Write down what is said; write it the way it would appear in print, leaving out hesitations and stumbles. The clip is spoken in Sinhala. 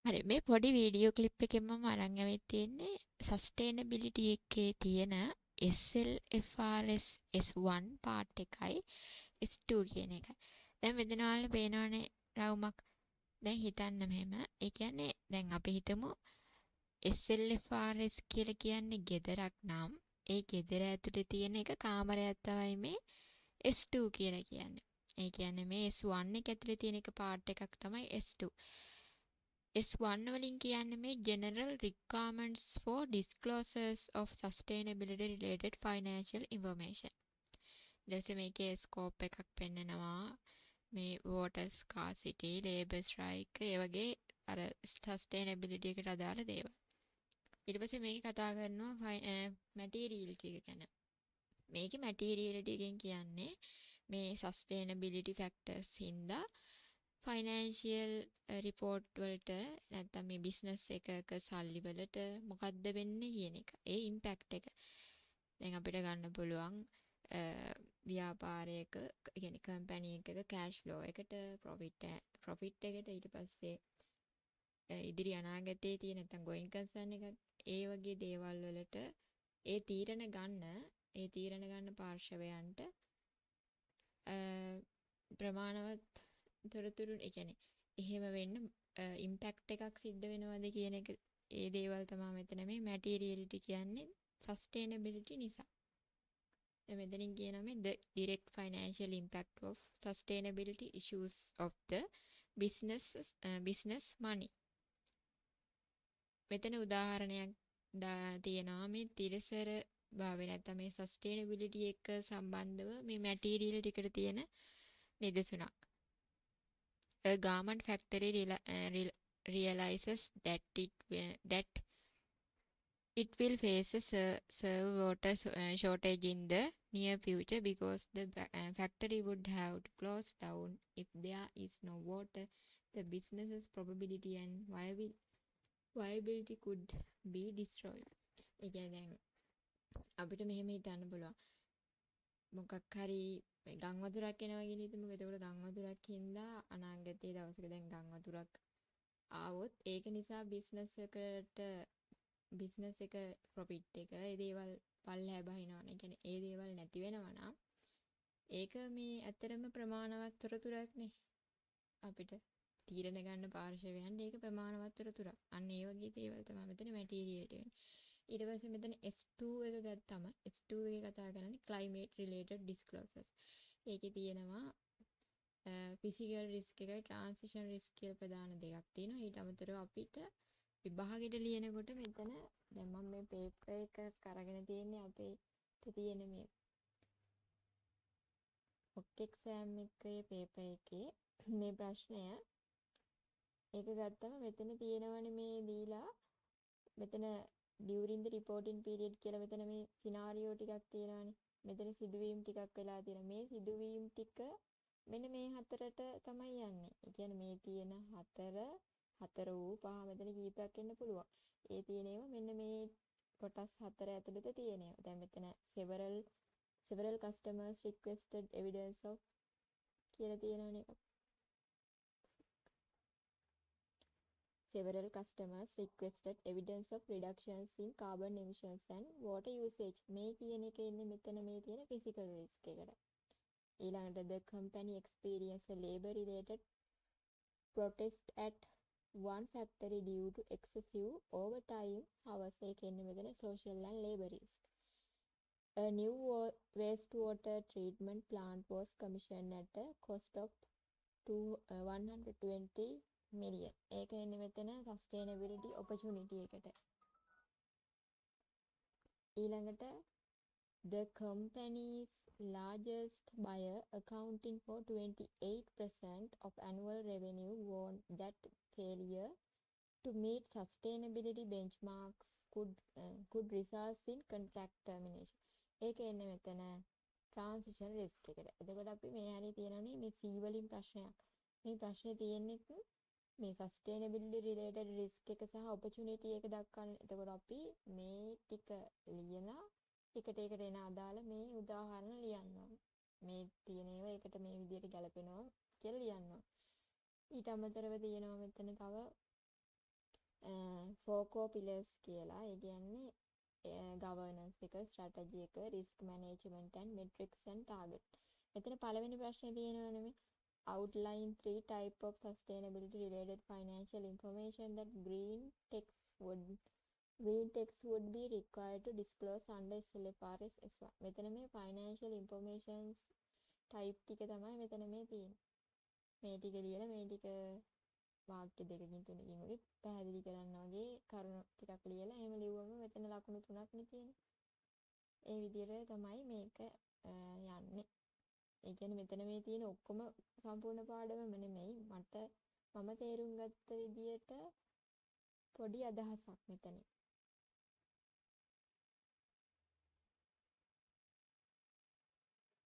හරි මේ පොඩි වීඩියෝ ක්ලිප් එකෙන් මම අරන් ඇවිත් තියෙන්නේ සස්ටේනබිලිටි එකේ තියෙන SLFRS S1 පාර්ට් එකයි S2 කියන එකයි. දැන් මෙතන ඔයාලට පේනවනේ රවුමක්. දැන් හිතන්න මෙහෙම. ඒ කියන්නේ දැන් අපි හිතමු SLFRS කියලා කියන්නේ ගෙදරක් නම් ඒ ගෙදර ඇතුලේ තියෙන එක කාමරයක් තමයි මේ S2 කියලා කියන්නේ. ඒ කියන්නේ මේ S1 එක ඇතුලේ තියෙන එක පාර්ට් එකක් තමයි S2. S1 වලින් කියන්නේ මේ general requirements for disclosures of sustainability related financial information. ඊට පස්සේ මේකේ ස්කෝප් එකක් පෙන්නනවා. මේ water scarcity, labor strike ඒ වගේ අර sustainability එකට අදාළ දේවල්. ඊට පස්සේ මේක කතා කරනවා materiality එක ගැන. මේකේ materiality එකෙන් කියන්නේ මේ sustainability factors හින්දා ෆයිනෑන්ෂියල් රිපෝට් වලට නැත්නම් මේ බිස්නස් එකක සල්ලි වලට මොකද්ද වෙන්නේ කියන එක. ඒ ඉම්පැක්ට් එක. දැන් අපිට ගන්න පුළුවන් ව්‍යාපාරයක කියන්නේ කම්පැනි එකක කෑෂ් ෆ්ලෝ එකට ප්‍රොෆිට් එකට ඊට පස්සේ ඉදිරි අනාගතයේ තියෙන නැත්නම් ගෝයින් කන්සර්න් එකක් ඒ වගේ දේවල් වලට ඒ තීරණ ගන්න පාර්ශවයන්ට ප්‍රමාණවත් තොරතුරු ඒ කියන්නේ එහෙම වෙන්න ඉම්පැක්ට් එකක් සිද්ධ වෙනවද කියන එක ඒ දේවල් තමයි මෙතන මේ මැටීරියලිටි කියන්නේ සස්ටේනබිලිටි නිසා. දැන් මෙතනින් කියනවා මේ the direct financial impact of sustainability issues of the business money. මෙතන උදාහරණයක් තියෙනවා මේ තිරසර භාවය නැත්නම් මේ සස්ටේනබිලිටි එක සම්බන්ධව මේ මැටීරියලිටි එකට තියෙන නිදසුනක්. A garment factory realizes that it will face a serve water shortage in the near future because the factory would have to close down if there is no water. The business's probability and viability could be destroyed. ඒ කියන්නේ දැන් අපිට මෙහෙම හිතන්න පුළුවන්. මොකක් හරි ගම් වතුරක් එනවා කියලා හිතමුකෝ. එතකොට ගම් වතුරක් හින්දා අනාගතයේ දවසක දැන් ගම් වතුරක් ආවොත් ඒක නිසා බිස්නස් එක ප්‍රොෆිට් එක ඒ දේවල් පල්ලෙහා බහිනවනේ. ඒ කියන්නේ ඒ දේවල් නැති වෙනවා නම් ඒක මේ ඇත්තරම ප්‍රමාණවත් තොරතුරක් නේ. අපිට තීරණ ගන්න පාර්ශවයන් ඒක ප්‍රමාණවත් තොරතුරක්. අන්න ඒ වගේ දේවල් තමයි මෙතන මැටීරියල්ට වෙන්නේ. ඊට පස්සේ මෙතන S2 එක ගත්තම S2 එකේ කතා කරන්නේ climate related disclosures. ඒකේ තියෙනවා physical risk එකයි transition risk කියලා ප්‍රධාන දෙකක් තියෙනවා. ඊට අමතරව අපිට විභාගෙට ලියනකොට මෙතන දැන් මම මේ පේපර් එක අරගෙන තියෙන්නේ අපේ තියෙන මේ මොක් එක්සෑම් එකේ පේපර් එකේ මේ ප්‍රශ්නය ඒක ගත්තම මෙතන තියෙනවනේ මේ දීලා මෙතන during the reporting period කියලා මෙතන මේ සිනාරියෝ ටිකක් තියෙනවානේ. මෙතන සිදුවීම් ටිකක් වෙලා තියෙනවා. මේ සිදුවීම් ටික මෙන්න මේ හතරට තමයි යන්නේ. ඒ කියන්නේ මේ තියෙන හතර වූ පහ මෙතන කීපයක් එන්න පුළුවන්. ඒ තියෙන ඒවා මෙන්න මේ කොටස් හතර ඇතුළත තියෙන ඒවා. දැන් මෙතන several customers requested evidence of කියලා තියෙනවනේ එකක්. Several customers requested evidence of reductions in carbon emissions and water usage. මේ කියන එක ඉන්නේ මෙතන මේ තියෙන physical risk එකට. ඊළඟට the company experienced a labor related protest at one factory due to excessive overtime hours. ඒක ඉන්නේ මෙතන social and labor risk. A new wastewater treatment plant was commissioned at a cost of 120 million. ඒක එන්නේ මෙතන sustainability opportunity එකට. ඊළඟට the company's largest buyer accounting for 28% of annual revenue warned that failure to meet sustainability benchmarks could result in contract termination. ඒක එන්නේ මෙතන transition risk එකට. එතකොට අපි මේ හරිය තියෙනනේ මේ C වලින් ප්‍රශ්නයක්. මේ ප්‍රශ්නේ තියෙන්නේ මේ sustainability related risk එක සහ opportunity එක දක්වන්න. එතකොට අපි මේ ටික ලියලා එකට එන අදාළ මේ උදාහරණ ලියන්න ඕනේ. මේ තියෙන ඒවා එකට මේ විදිහට ගැලපෙනවා කියලා ලියන්න ඕනේ. ඊට අමතරව තියෙනවා මෙතන තව four core pillars කියලා. ඒ කියන්නේ governance එක, strategy එක, risk management and metrics and target. මෙතන පළවෙනි ප්‍රශ්නේ තියෙනවනේ මේ outline three type of sustainability related financial information that green text would be required to disclose under SLFRS S1. මෙතන මේ financial information type ටික තමයි මෙතන මේ තියෙන්නේ. මේ ටික ලියලා මේ ටික වාක්‍ය දෙකකින් තුනකින් වගේ පැහැදිලි කරන්න වගේ කරුණු ටිකක් ලියලා එහෙම ලිව්වම මෙතන ලකුණු 3ක් නේ තියෙන්නේ. ඒ විදිහට තමයි මේක යන්නේ. ඒ කියන්නේ මෙතන මේ තියෙන ඔක්කොම සම්පූර්ණ පාඩමම නෙමෙයි. මම තේරුම් ගත්ත විදිහට පොඩි අදහසක් මෙතන.